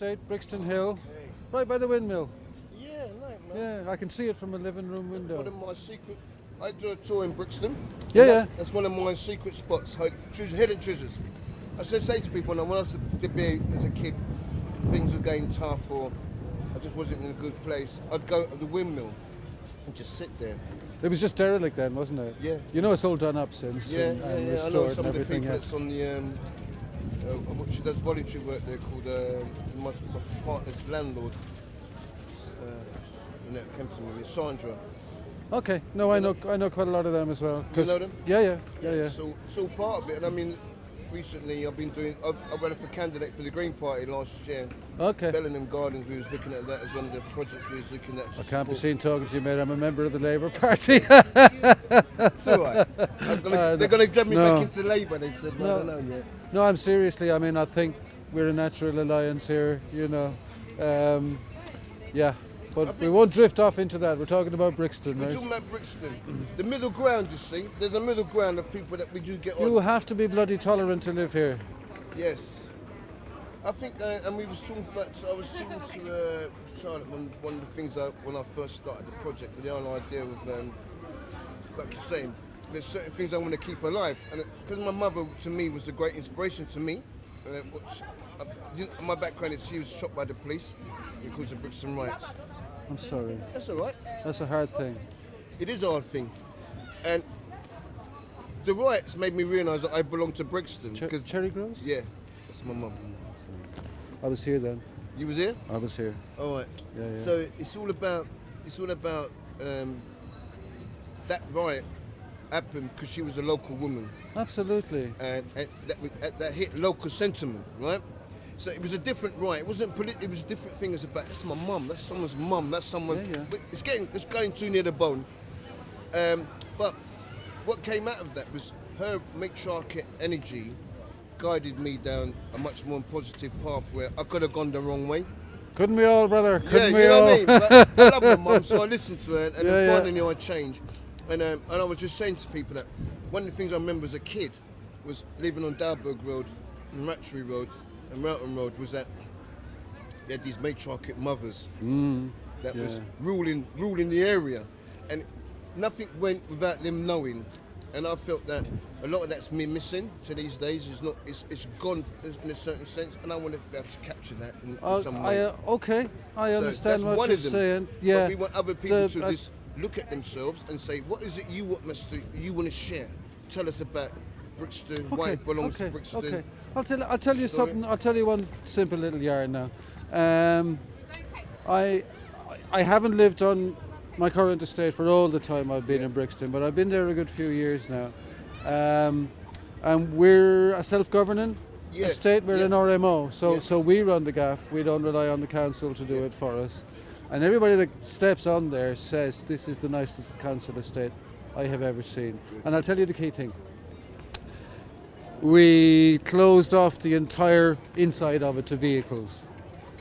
Estate, Brixton Hill, right by the windmill. Yeah, right, man. Yeah, I can see it from a living room One window. of my secret. I do a tour in Brixton. Yeah, and yeah. That's one of my secret spots, hidden treasures. I say to people, when I was to be as a kid, things were going tough, or I just wasn't in a good place. I'd go to the windmill and just sit there. It was just derelict then, wasn't it? Yeah. You know, it's all done up since Yeah, and I know restored some and of the everything. people Yeah. that's on the. She does voluntary work there called my partner's landlord. And that came to me, Sandra. Okay, no, I know quite a lot of them as well. You know them? Yeah. So it's all part of it, and I mean, recently I've been doing. I ran for candidate for the Green Party last year. Okay. Bellingham Gardens, we was looking at that as one of the projects we was looking at. I can't be seen talking to you, mate. I'm a member of the Labour Party. It's all right. They're going to jump me no. back into Labour. They said, no, I don't know yet. No, I'm seriously. I mean, I think we're a natural alliance here. You know, yeah. But we won't drift off into that. We're talking about Brixton, We're right? talking about Brixton. The middle ground, you see. There's a middle ground of people that we do get You on. have to be bloody tolerant to live here. Yes. I think, and we was talking about, so I was talking to Charlotte, one of the things when I first started the project, the whole idea of, like you're saying, there's certain things I want to keep alive. And because my mother, to me, was a great inspiration to me. My background is she was shot by the police because of Brixton riots. I'm sorry. That's all right. That's a hard thing. It is a hard thing. And the riots made me realise that I belong to Brixton. Cherry Groves? Yeah, that's my mum. I was here then. You was here? I was here. All right. Yeah. So it's all about that riot happened because she was a local woman, Absolutely. and that hit local sentiment, right? So it was a different riot. It wasn't it was a different thing. It's about that's my mum. That's someone's mum. That's someone. Yeah. But it's going too near the bone. But what came out of that was her matriarchal energy guided me down a much more positive path where I could have gone the wrong way. Couldn't we all, brother? Couldn't we you know all? what I mean? But I love my mum, so I listened to her, and Yeah. finally I changed. And I was just saying to people that one of the things I remember as a kid was living on Dalberg Road, and Ratchery Road, and Mountain Road, was that they had these matriarchal mothers that was ruling the area, and nothing went without them knowing. And I felt that a lot of that's me missing to these days. It's gone in a certain sense, and I want to be able to capture that in some way. I understand that's what one you're of them. saying. But Yeah. we want other people to just look at themselves and say, what is it you want to share? Tell us about Brixton, why it belongs to Brixton. Okay. I'll tell you something. I'll tell you one simple little yarn now. I haven't lived on my current estate for all the time I've been in Brixton, but I've been there a good few years now. And we're a self-governing estate. We're an RMO, so we run the gaff. We don't rely on the council to do it for us. And everybody that steps on there says this is the nicest council estate I have ever seen. And I'll tell you the key thing. We closed off the entire inside of it to vehicles.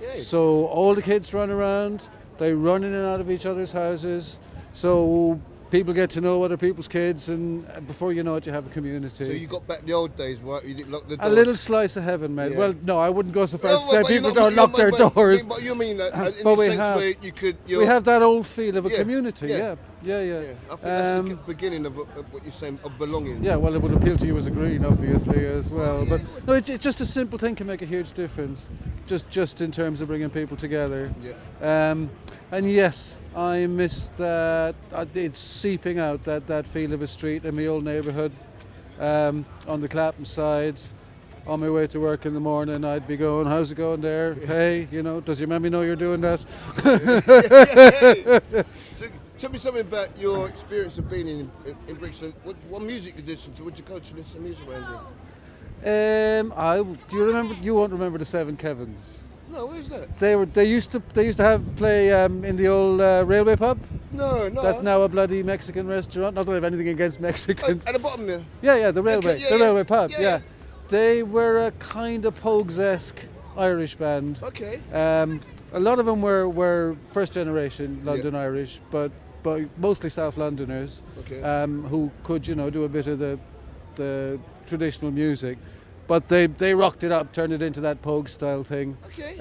Okay. So all the kids run around, they run in and out of each other's houses. So people get to know other people's kids, and before you know it, you have a community. So you got back the old days, right? You didn't lock the doors. A little slice of heaven, man. Yeah. Well, no, I wouldn't go so far as to say but people don't lock their doors. But you mean that in But the we sense have- where you could... We have that old feel of a community, yeah. Yeah. I think that's the beginning of what you're saying, of belonging. Yeah, well, it would appeal to you as a green, obviously, as well. But no, it's just a simple thing can make a huge difference, just in terms of bringing people together. Yeah. And yes, I miss that. It's seeping out that feel of a street in my old neighbourhood. On the Clapham side, on my way to work in the morning, I'd be going, "How's it going there? Hey, does your mammy know you're doing that?" So, tell me something about your experience of being in Brixton. What music you listen to? Would you go to listen to music around here? Do you remember? You won't remember the Seven Kevins. No, where's that? They used to have play in the old railway pub. No. That's now a bloody Mexican restaurant. Not that I have anything against Mexicans. At the bottom there. Yeah, the railway, Okay, railway pub. Yeah. Yeah. They were a kind of Pogues-esque Irish band. Okay. A lot of them were first generation London Irish, but mostly South Londoners, Okay. who could do a bit of the traditional music. but they rocked it up, turned it into that Pogue style thing. Okay.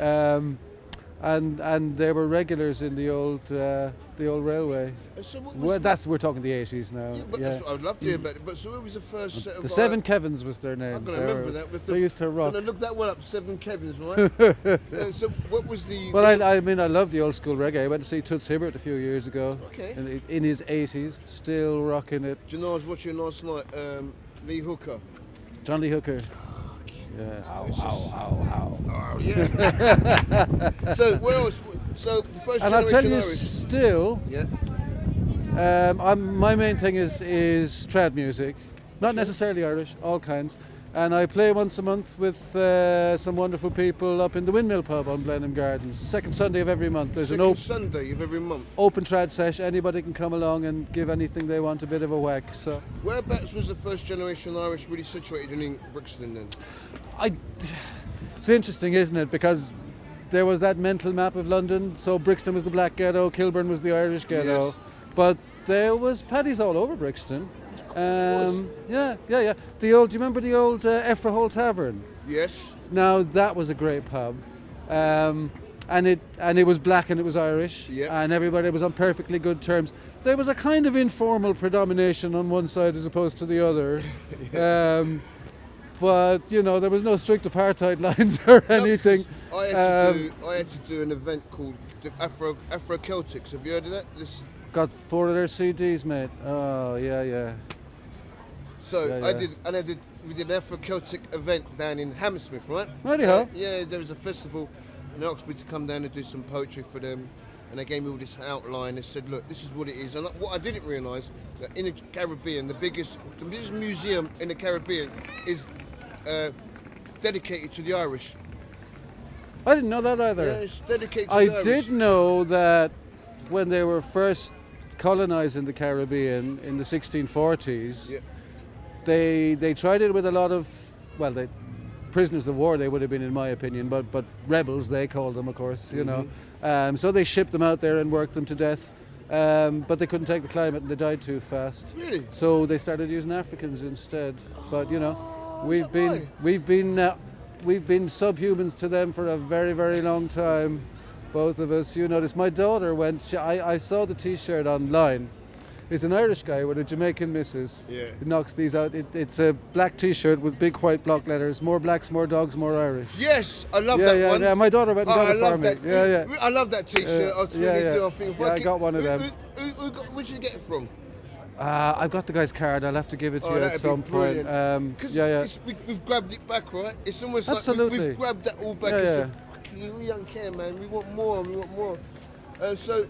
And they were regulars in the old railway. So what Well, was we're talking the 80s now. yeah, but that's what I'd love to hear about it. But so what was the first set of The Seven Kevins was their name. I'm going to remember that. With They used to rock. I'm going to look that one up. 7 Kevins, right? So what was the? Well, I mean, I love the old school reggae. I went to see Toots Hibbert a few years ago. Okay. In his 80s, still rocking it. Do you know I was watching last night? Lee Hooker. John Lee Hooker. Yeah. Oh yeah. So where else? So the first And I'll generation tell you Irish. still, Yeah. my main thing is trad music, not necessarily Irish, all kinds. And I play once a month with some wonderful people up in the Windmill Pub on Blenheim Gardens. Second Sunday of every month. There's Second Sunday of every month. open trad sesh. Anybody can come along and give anything they want a bit of a whack. So Whereabouts was the first generation Irish really situated in Brixton then? it's interesting, isn't it? Because there was that mental map of London. So Brixton was the black ghetto, Kilburn was the Irish ghetto. Yes. But there was paddies all over Brixton. Yeah. Do you remember the old Ephra Hall Tavern? Yes. Now that was a great pub, and it was black and it was Irish, Yeah. and everybody was on perfectly good terms. There was a kind of informal predomination on one side as opposed to the other, but there was no strict apartheid lines or anything. I had to do an event called the Afro Celtics. Have you heard of that? Got 4 of their CDs, mate. Oh yeah. So Yeah. we did an Afro Celtic event down in Hammersmith, right? Righty-ho. Yeah, there was a festival, and they asked me to come down and do some poetry for them, and they gave me all this outline. They said, look, this is what it is. And what I didn't realise, that in the Caribbean, the biggest museum in the Caribbean is dedicated to the Irish. I didn't know that either. Yeah, it's dedicated to I the Irish. did know that when they were first colonising the Caribbean in the 1640s, Yeah. they tried it with a lot of, prisoners of war they would have been in my opinion, but rebels they called them, of course, So they shipped them out there and worked them to death, but they couldn't take the climate and they died too fast. Really? So they started using Africans instead. But we've that been right? we've been subhumans to them for a very, very long time. Both of us, my daughter went. I saw the T-shirt online. It's an Irish guy with a Jamaican missus. Yeah. He knocks these out. It's a black T-shirt with big white block letters. More blacks, more dogs, more Irish. Yes, I love that one. Yeah, my daughter went and got I it for love me. that. Yeah. I love that T-shirt. I really do. I think if I got one of them. Where did you get it from? I've got the guy's card. I'll have to give it to you at that'd be some point. brilliant. 'Cause we've grabbed it back, right? It's almost Absolutely. like we've grabbed that all back. Yeah, and yeah. said, "Fucking, we don't care, man. We want more. We want more." So,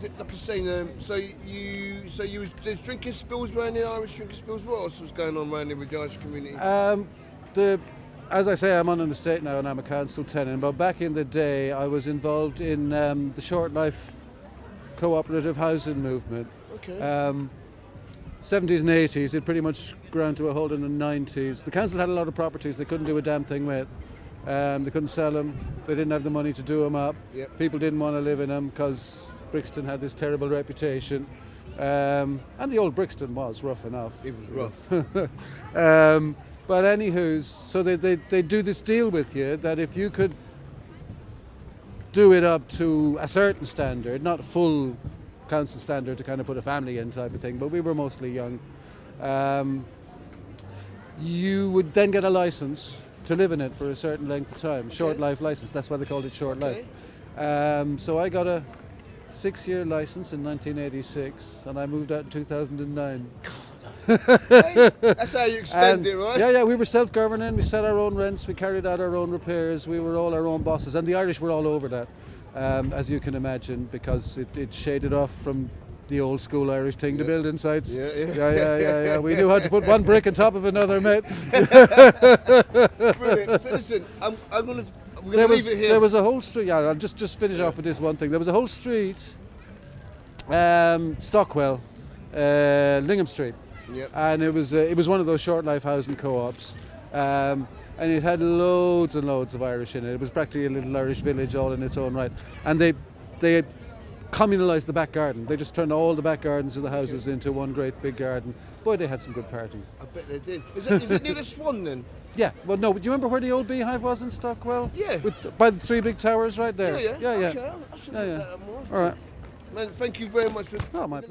like I was saying, so you there's drinking spills around the Irish drinking spills. What else was going on around there with the Irish community? As I say, I'm on an estate now and I'm a council tenant, but back in the day I was involved in the short life cooperative housing movement. Okay. 70s and 80s, it pretty much ground to a halt in the 90s. The council had a lot of properties they couldn't do a damn thing with. They couldn't sell them, they didn't have the money to do them up. Yep. People didn't want to live in them because Brixton had this terrible reputation. And the old Brixton was rough enough. It was rough. But anywho, so they do this deal with you that if you could do it up to a certain standard, not full council standard to kind of put a family in type of thing, but we were mostly young, you would then get a license to live in it for a certain length of time. Short life license, that's why they called it short life. So I got a 6-year license in 1986 and I moved out in 2009. Hey, that's how you extend it, right? Yeah, we were self-governing, we set our own rents, we carried out our own repairs, we were all our own bosses, and the Irish were all over that, as you can imagine, because it shaded off from the old school Irish thing to building sites. Yeah. We knew how to put one brick on top of another, mate. Brilliant. So listen, we're going to leave it here. There was a whole street, I'll just finish off with this one thing. There was a whole street, Stockwell, Lingham Street. Yep. And it was one of those short life housing co-ops, and it had loads and loads of Irish in it. It was practically a little Irish village all in its own right. And they communalised the back garden. They just turned all the back gardens of the houses into one great big garden. Boy, they had some good parties. I bet they did. Is it near the Swan then? Yeah, well, no, do you remember where the old beehive was in Stockwell? Yeah. By the 3 big towers right there. Yeah. Yeah. Okay, I should Yeah. have that more. All right. Man, thank you very much for. Oh, my